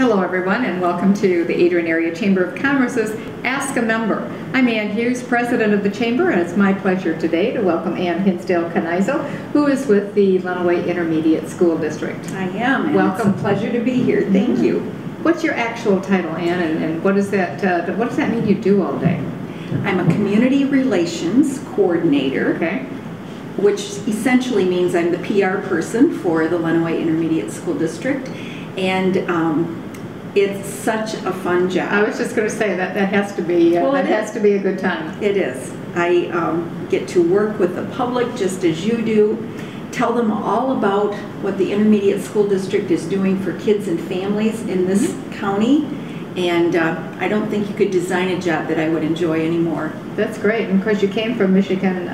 Hello everyone, and welcome to the Adrian Area Chamber of Commerce's Ask a Member. I'm Ann Hughes, President of the Chamber, and it's my pleasure today to welcome Ann Hinsdale-Canizo, who is with the Lenawee Intermediate School District. I am, and welcome. It's a pleasure to be here. Thank you. What's your actual title, Ann, and what does that mean you do all day? I'm a Community Relations Coordinator, okay, which essentially means I'm the PR person for the Lenawee Intermediate School District, and it's such a fun job. I was just going to say that has to be has to be a good time. It is. I get to work with the public just as you do, tell them all about what the Intermediate School District is doing for kids and families in this county, and I don't think you could design a job that I would enjoy anymore. That's great, and of course you came from Michigan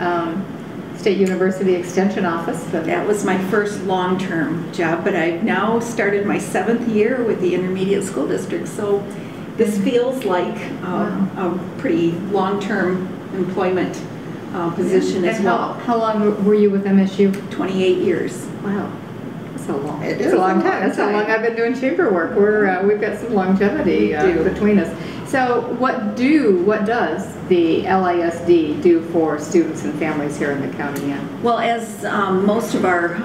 State University Extension Office. That was my first long-term job, but I've now started my 7th year with the Intermediate School District, so this feels like a pretty long-term employment position as well. How long were you with MSU? 28 years. Wow. That's a long. It is is a long time. That's how long I've been doing chamber work. We've got some longevity between us. So what does the LISD do for students and families here in the county? Well, as most of our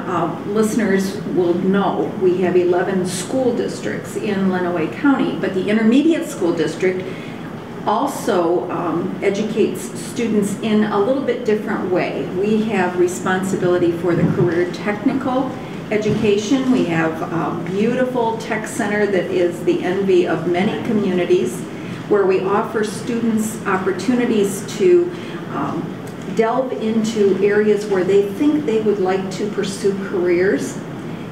listeners will know, we have 11 school districts in Lenawee County, but the Intermediate School District also educates students in a little bit different way. We have responsibility for the career technical education. We have a beautiful tech center that is the envy of many communities, where we offer students opportunities to delve into areas where they think they would like to pursue careers.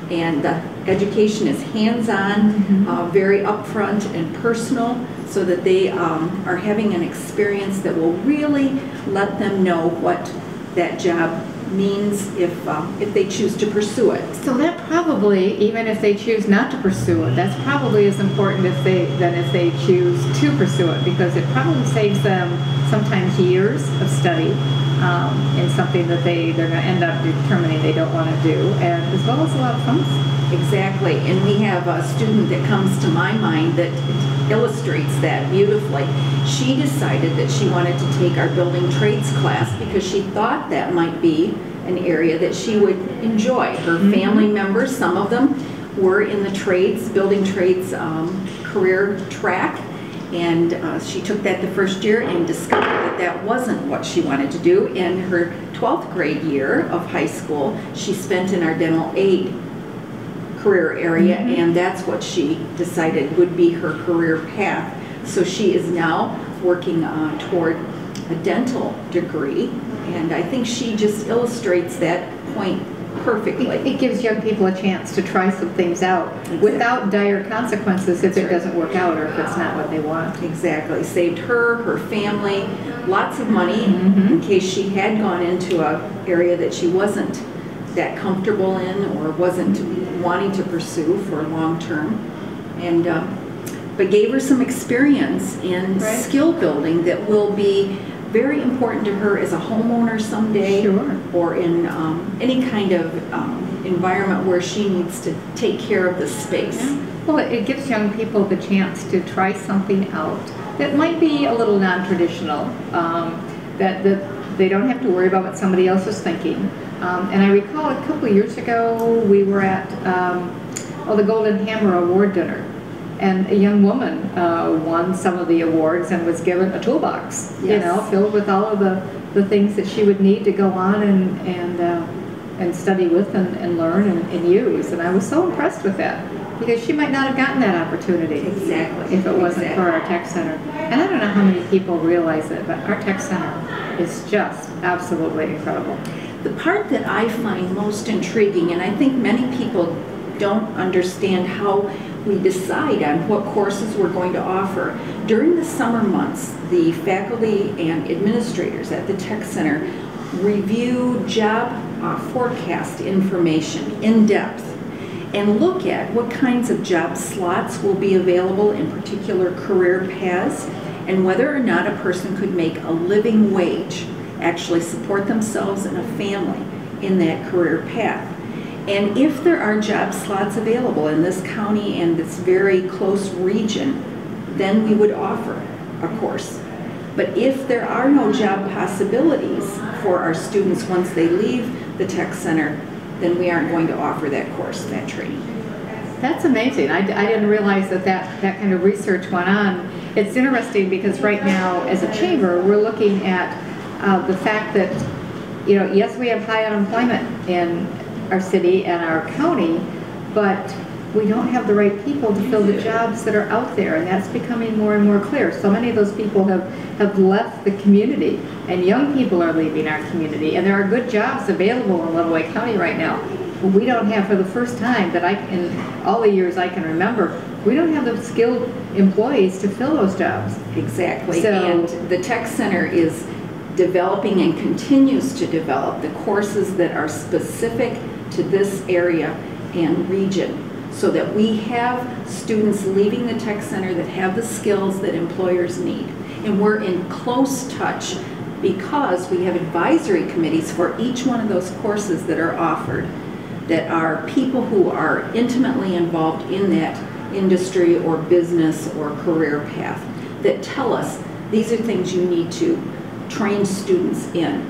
And the education is hands-on, very upfront and personal, so that they are having an experience that will really let them know what that job means if they choose to pursue it. So that probably, even if they choose not to pursue it, that's probably as important if they choose to pursue it, because it probably saves them sometimes years of study in something that they're going to end up determining they don't want to do, and as well as a lot of fun. Exactly, and we have a student that comes to my mind that illustrates that beautifully. She decided that she wanted to take our building trades class because she thought that might be an area that she would enjoy. Her family members, some of them, were in the building trades career track, and she took that the first year and discovered that wasn't what she wanted to do. In her 12th grade year of high school, she spent in our dental aid career area, and that's what she decided would be her career path. So she is now working toward a dental degree, and I think she just illustrates that point perfectly. It gives young people a chance to try some things out without dire consequences if it doesn't work out or if it's not what they want. Exactly. Saved her family, lots of money in case she had gone into an area that she wasn't that comfortable in or wasn't wanting to pursue for long term, and but gave her some experience in skill building that will be very important to her as a homeowner someday, or in any kind of environment where she needs to take care of the space. Well, it gives young people the chance to try something out that might be a little non-traditional, that they don't have to worry about what somebody else is thinking. And I recall a couple of years ago we were at the Golden Hammer Award dinner, and a young woman won some of the awards and was given a toolbox, filled with all of the things that she would need to go on and study with and learn and use. And I was so impressed with that, because she might not have gotten that opportunity if it wasn't for our tech center. And I don't know how many people realize it, but our tech center is just absolutely incredible. The part that I find most intriguing, and I think many people don't understand how we decide on what courses we're going to offer. During the summer months, the faculty and administrators at the Tech Center review job forecast information in depth and look at what kinds of job slots will be available in particular career paths, and whether or not a person could make a living wage, actually support themselves and a family in that career path. And if there are job slots available in this county and this very close region, then we would offer a course. But if there are no job possibilities for our students once they leave the tech center, then we aren't going to offer that course, that training. That's amazing. I didn't realize that kind of research went on. It's interesting because right now, as a chamber, we're looking at the fact that, yes, we have high unemployment in our city and our county, but we don't have the right people to fill the jobs that are out there, and that's becoming more and more clear. So many of those people have left the community, and young people are leaving our community, and there are good jobs available in Lenawee County right now. We don't have, for the first time that in all the years I can remember, we don't have the skilled employees to fill those jobs. Exactly, So, and the Tech Center is developing and continues to develop the courses that are specific to this area and region, so that we have students leaving the Tech Center that have the skills that employers need. And we're in close touch because we have advisory committees for each one of those courses that are offered, that are people who are intimately involved in that industry or business or career path, that tell us these are things you need to train students in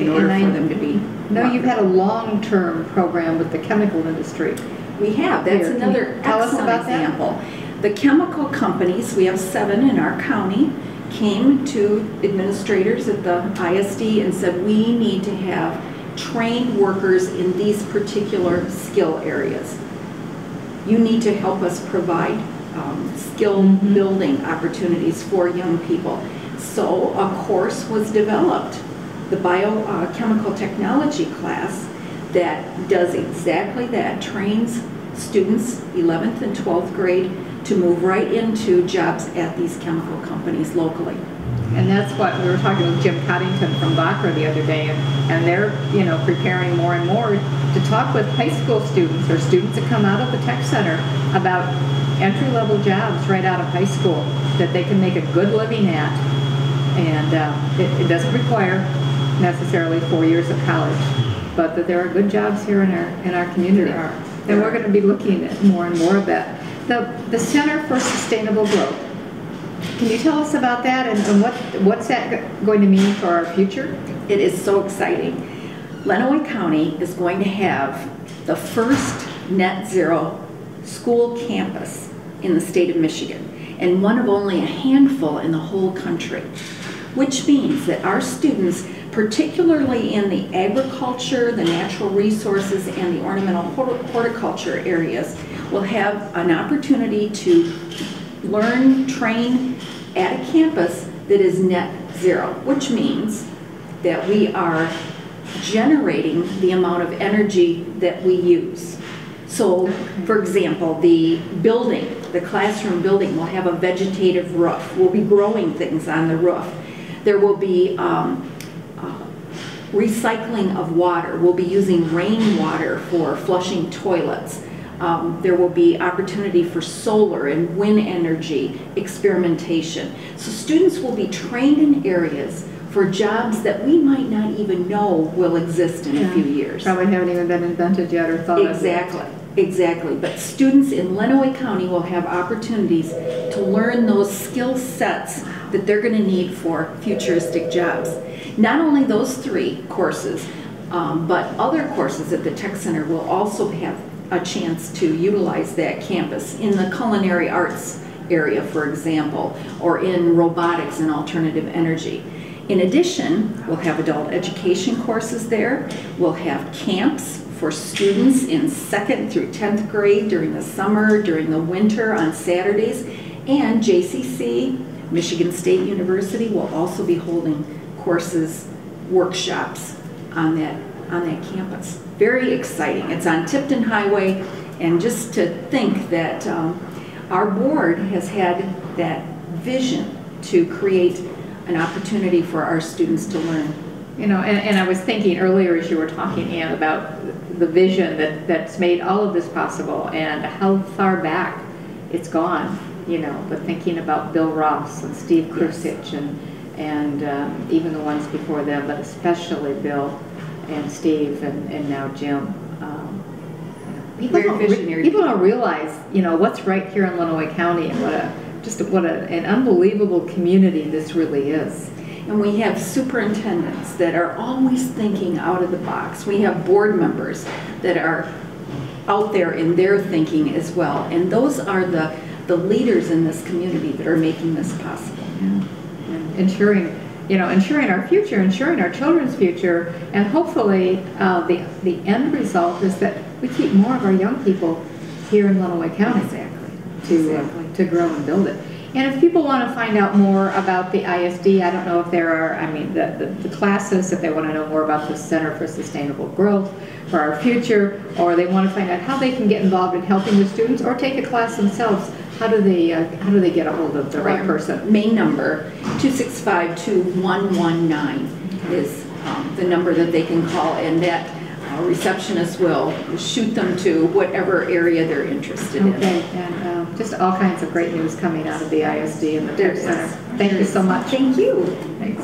order for them to be. No, you've had a long-term program with the chemical industry. We have. That's another excellent example. The chemical companies, we have 7 in our county, came to administrators at the ISD and said, we need to have trained workers in these particular skill areas. You need to help us provide skill building opportunities for young people. So a course was developed, the biochemical technology class, that does exactly that, trains students 11th and 12th grade to move right into jobs at these chemical companies locally. And that's what we were talking with Jim Coddington from Bacher the other day, and they're preparing more and more to talk with high school students or students that come out of the tech center about entry-level jobs right out of high school that they can make a good living at, and it doesn't require necessarily 4 years of college, but that there are good jobs here in our community. And we're going to be looking at more and more of that. The Center for Sustainable Growth. Can you tell us about that and what's that going to mean for our future? It is so exciting. Lenawee County is going to have the first net zero school campus in the state of Michigan, and one of only a handful in the whole country, which means that our students, particularly in the agriculture, the natural resources, and the ornamental horticulture areas, will have an opportunity to learn, train at a campus that is net zero, which means that we are generating the amount of energy that we use. So, for example, the building, the classroom building, will have a vegetative roof. We'll be growing things on the roof. There will be recycling of water. We'll be using rainwater for flushing toilets. There will be opportunity for solar and wind energy experimentation. So students will be trained in areas for jobs that we might not even know will exist in a few years. Probably haven't even been invented yet or thought of yet. Exactly. But students in Lenawee County will have opportunities to learn those skill sets that they're going to need for futuristic jobs. Not only those 3 courses, but other courses at the Tech Center will also have a chance to utilize that campus in the culinary arts area, for example, or in robotics and alternative energy. In addition, we'll have adult education courses there. We'll have camps for students in 2nd through 10th grade during the summer, during the winter, on Saturdays. And JCC, Michigan State University, will also be holding courses, workshops on that campus. Very exciting. It's on Tipton Highway, and just to think that our board has had that vision to create an opportunity for our students to learn. And I was thinking earlier as you were talking, Ann, about the vision that's made all of this possible and how far back it's gone, but thinking about Bill Ross and Steve Krusich and even the ones before them, but especially Bill and Steve and now Jim. people Very visionary. people don't realize, you know, what's right here in Lenawee County and what an unbelievable community this really is. And we have superintendents that are always thinking out of the box. We have board members that are out there in their thinking as well. And those are the leaders in this community that are making this possible. Yeah. And ensuring our future, ensuring our children's future, and hopefully the end result is that we keep more of our young people here in Lenawee County. Exactly. To grow and build it. And if people want to find out more about the ISD, I don't know if there are, I mean, the classes, if they want to know more about the Center for Sustainable Growth for our future, or they want to find out how they can get involved in helping the students or take a class themselves, how do they get a hold of the right person? Main number, 265-2119 is the number that they can call, and that receptionist will shoot them to whatever area they're interested in. Okay, and just all kinds of great news coming out of the ISD and the Tech Center. Thank you so much. Thank you. Thanks.